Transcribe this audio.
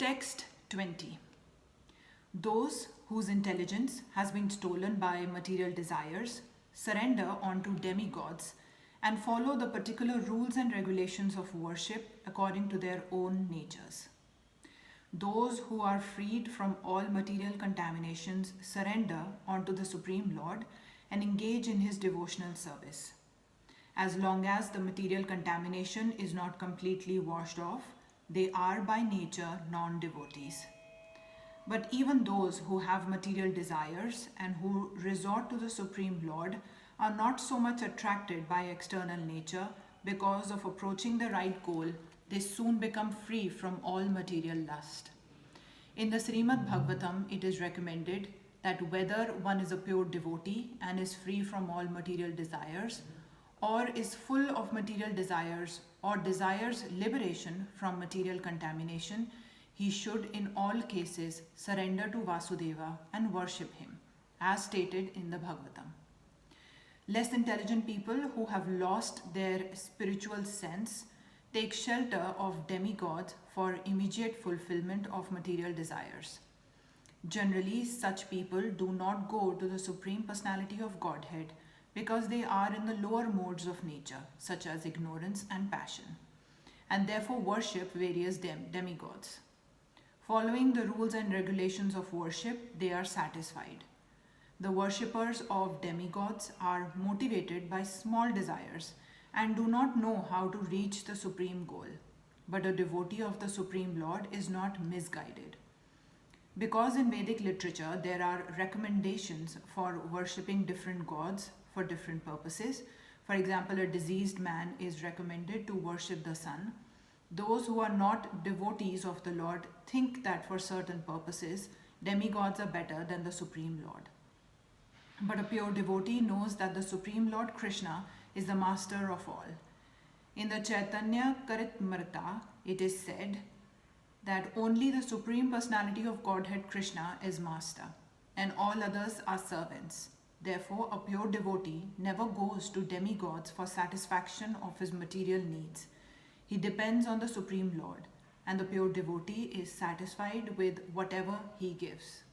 Text 20. Those whose intelligence has been stolen by material desires surrender onto demigods and follow the particular rules and regulations of worship according to their own natures. Those who are freed from all material contaminations surrender onto the Supreme Lord and engage in his devotional service. As long as the material contamination is not completely washed off, they are by nature non-devotees. But even those who have material desires and who resort to the Supreme Lord are not so much attracted by external nature because of approaching the right goal, they soon become free from all material lust. In the Srimad Bhagavatam, it is recommended that whether one is a pure devotee and is free from all material desires, or is full of material desires, or desires liberation from material contamination, he should in all cases surrender to Vasudeva and worship him, as stated in the Bhagavatam. Less intelligent people who have lost their spiritual sense take shelter of demigods for immediate fulfillment of material desires. Generally, such people do not go to the Supreme Personality of Godhead because they are in the lower modes of nature, such as ignorance and passion, and therefore worship various demigods. Following the rules and regulations of worship, they are satisfied. The worshippers of demigods are motivated by small desires and do not know how to reach the supreme goal. But a devotee of the Supreme Lord is not misguided. Because in Vedic literature there are recommendations for worshipping different gods for different purposes. For example, a diseased man is recommended to worship the sun. Those who are not devotees of the Lord think that for certain purposes, demigods are better than the Supreme Lord. But a pure devotee knows that the Supreme Lord Krishna is the master of all. In the Chaitanya Charitamrita, it is said that only the Supreme Personality of Godhead Krishna is master, and all others are servants. Therefore, a pure devotee never goes to demigods for satisfaction of his material needs. He depends on the Supreme Lord, and the pure devotee is satisfied with whatever he gives.